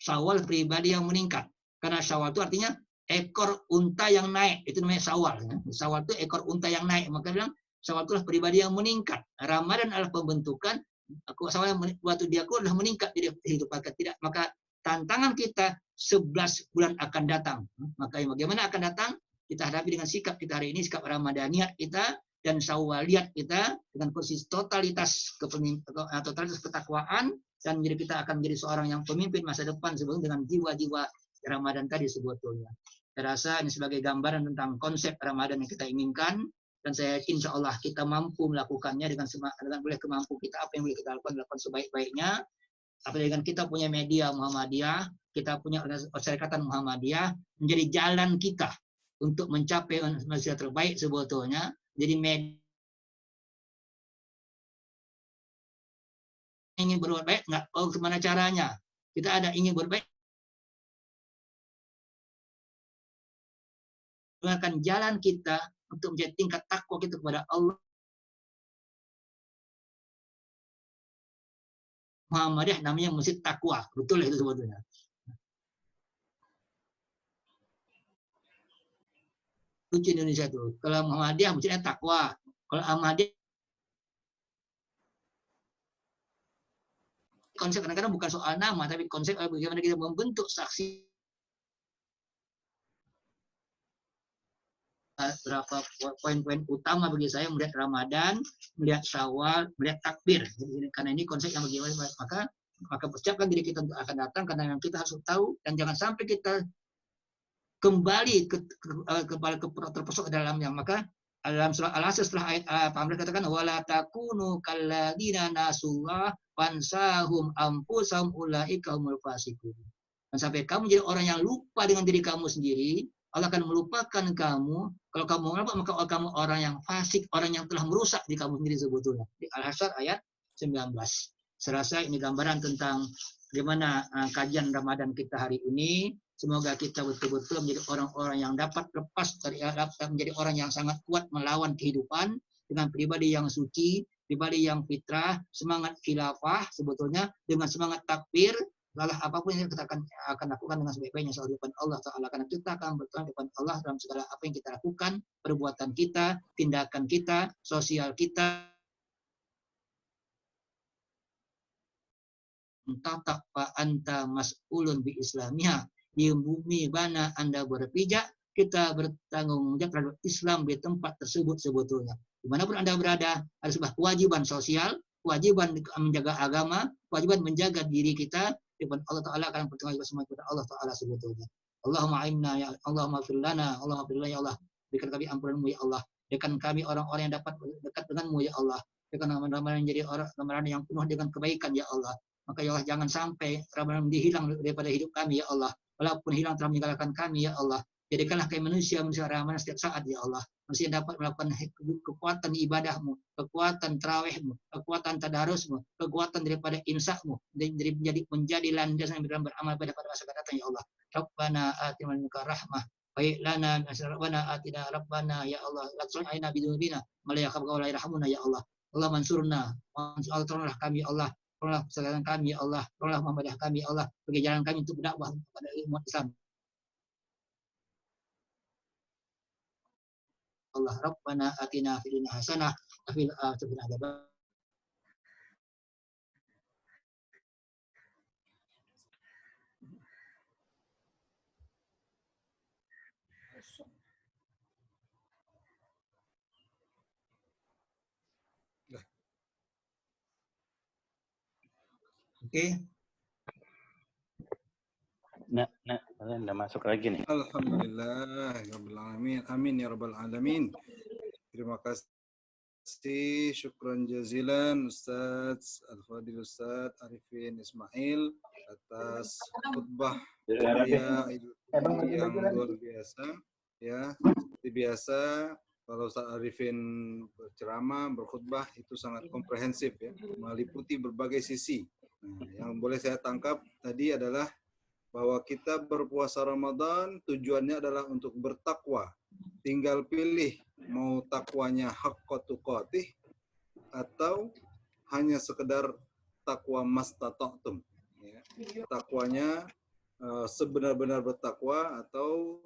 Syawal pribadi yang meningkat. Karena Syawal itu artinya ekor unta yang naik. Itu namanya Syawal. Syawal itu ekor unta yang naik. Maka bilang Syawal itu pribadi yang meningkat. Ramadan adalah pembentukan. Syawal waktu dia keluar adalah meningkat di kehidupan kita. Tidak. Maka tantangan kita 11 bulan akan datang. Maka bagaimana akan datang? Kita hadapi dengan sikap kita hari ini, sikap Ramadaniat kita dan Syawaliyat kita dengan posisi totalitas ketakwaan, dan jadi kita akan menjadi seorang yang pemimpin masa depan sebelum dengan jiwa-jiwa Ramadan tadi sebetulnya. Saya rasa ini sebagai gambaran tentang konsep Ramadan yang kita inginkan, dan saya yakin insya Allah kita mampu melakukannya dengan boleh kemampu kita, apa yang boleh kita lakukan sebaik-baiknya. Apalagi dengan kita punya media Muhammadiyah, kita punya Perserikatan Muhammadiyah, menjadi jalan kita untuk mencapai manusia terbaik sebetulnya. Jadi media ingin berbuat baik, nggak tahu gimana caranya. Kita ada ingin berbaik, gunakan jalan kita untuk menjadi tingkat takwa kita kepada Allah. Muhammadiyah namanya Masjid Takwa, betul itu sebetulnya. Lucu Indonesia itu. Kalau Muhammadiyah masjidnya Takwa, kalau Ahmadiyah konsep kadang-kadang bukan soal nama, tapi konsep bagaimana kita membentuk saksi. Berapa poin-poin utama bagi saya melihat Ramadan, melihat Syawal, melihat takbir. Jadi, karena ini konsep yang bagaimana, maka persiapkan diri kita untuk akan datang, karena yang kita harus tahu, dan jangan sampai kita kembali terpesok ke dalamnya. Maka dalam surah Al-Asr setelah ayat 18 katakan wala takunu kalladzina nasullah fansahum anfusahum ulaika humul fasiqun. Dan sampai kamu jadi orang yang lupa dengan diri kamu sendiri, Allah akan melupakan kamu. Kalau kamu lupa, maka kamu orang yang fasik, orang yang telah merusak diri kamu sendiri sebetulnya. Di Al-Hasyr ayat 19. Saya rasa ini gambaran tentang bagaimana kajian Ramadan kita hari ini. Semoga kita betul-betul menjadi orang-orang yang dapat lepas dari menjadi orang yang sangat kuat melawan kehidupan dengan pribadi yang suci, pribadi yang fitrah, semangat khilafah sebetulnya dengan semangat takbir. Lalah apapun yang kita akan lakukan dengan sebaik-baiknya soal depan Allah Ta'ala. Karena kita akan bertanggung depan Allah dalam segala apa yang kita lakukan, perbuatan kita, tindakan kita, sosial kita. Tatak fa anta mas'ulun bi islamnya. Di bumi mana Anda berpijak, kita bertanggung jawab terhadap Islam di tempat tersebut sebetulnya. Dimanapun Anda berada, ada sebuah kewajiban sosial, kewajiban menjaga agama, kewajiban menjaga diri kita. Depan Allah Ta'ala akan bertanggung jawab semua kepada Allah Ta'ala sebetulnya. Allahumma a'inna ya Allahumma fir lana, Allahumma fir lana ya Allah. Berikan kami ampunanmu ya Allah. Berikan kami orang-orang yang dapat dekat denganmu ya Allah. Berikan Ramadan menjadi Ramadan yang penuh dengan kebaikan ya Allah. Maka ya Allah jangan sampai Ramadan dihilang daripada hidup kami ya Allah. Walaupun hilang telah meninggalkan kami ya Allah. Jadikanlah kami manusia rahman setiap saat ya Allah. Manusia dapat melakukan kekuatan ibadahmu, kekuatan tarawihmu, kekuatan tadarusmu, kekuatan daripada insakmu, dari menjadi landasan dalam beramal pada masa akan datang ya Allah. Rabbana atina minka rahmah wa lana rabbana atina rabbana ya Allah la tu'ina bidunubina malaikatu wa la yarhamuna ya Allah. Allah mansurna, tolonglah kami Allah, tolonglah kesalahan kami ya Allah, tolonglah Muhammadah kami ya Allah, bagi jalan kami untuk berdakwah kepada umat Islam. Allah Rabbana atina fid dunya hasanah wa fil akhirati hasanah. Oke. Nah, udah masuk lagi nih. Alhamdulillah, Rabbil Alamin. Amin ya Rabbal Alamin. Terima kasih, syukran jazilan Ustaz Al-Fadil Ustaz Arifin Ismail atas khutbah yang luar biasa. Ya, seperti biasa kalau Ustaz Arifin berceramah, berkhutbah itu sangat komprehensif ya, meliputi berbagai sisi. Nah, yang boleh saya tangkap tadi adalah bahwa kita berpuasa Ramadan tujuannya adalah untuk bertakwa. Tinggal pilih mau takwanya haqqa tuqatih atau hanya sekedar takwa mastata'tum. Ya. Takwanya sebenar-benar bertakwa atau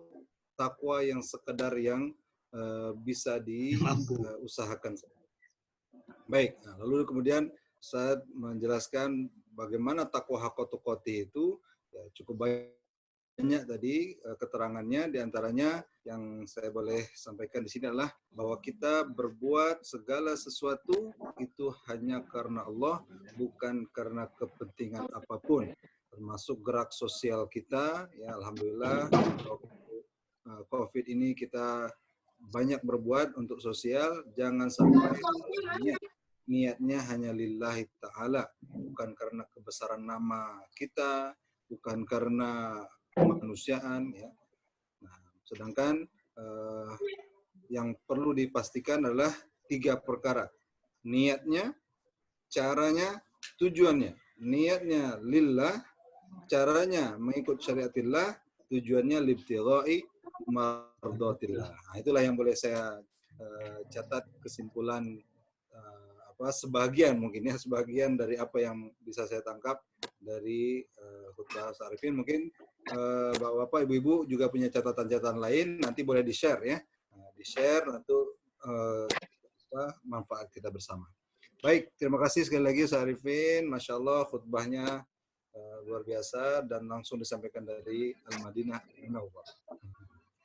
takwa yang sekedar yang bisa diusahakan. Baik, nah, lalu kemudian saya menjelaskan bagaimana takwa haqqa tuqatih itu. Ya, cukup banyak tadi keterangannya, diantaranya yang saya boleh sampaikan di sini adalah bahwa kita berbuat segala sesuatu itu hanya karena Allah, bukan karena kepentingan apapun, termasuk gerak sosial kita. Ya, alhamdulillah COVID ini kita banyak berbuat untuk sosial, jangan sampai niatnya hanya lillahi ta'ala, bukan karena kebesaran nama kita, bukan karena kemanusiaan ya. Nah, sedangkan yang perlu dipastikan adalah 3 perkara. Niatnya, caranya, tujuannya. Niatnya lillah, caranya mengikut syariatillah, tujuannya libtigha'i mardatillah. Nah, itulah yang boleh saya catat kesimpulan sebagian mungkin ya, sebagian dari apa yang bisa saya tangkap dari khutbah Ustaz Arifin. Mungkin Bapak Ibu juga punya catatan-catatan lain, nanti boleh di-share ya. Di-share untuk manfaat kita bersama. Baik, terima kasih sekali lagi Ustaz Arifin. Masya Allah khutbahnya luar biasa dan langsung disampaikan dari Al-Madinah Munawwarah.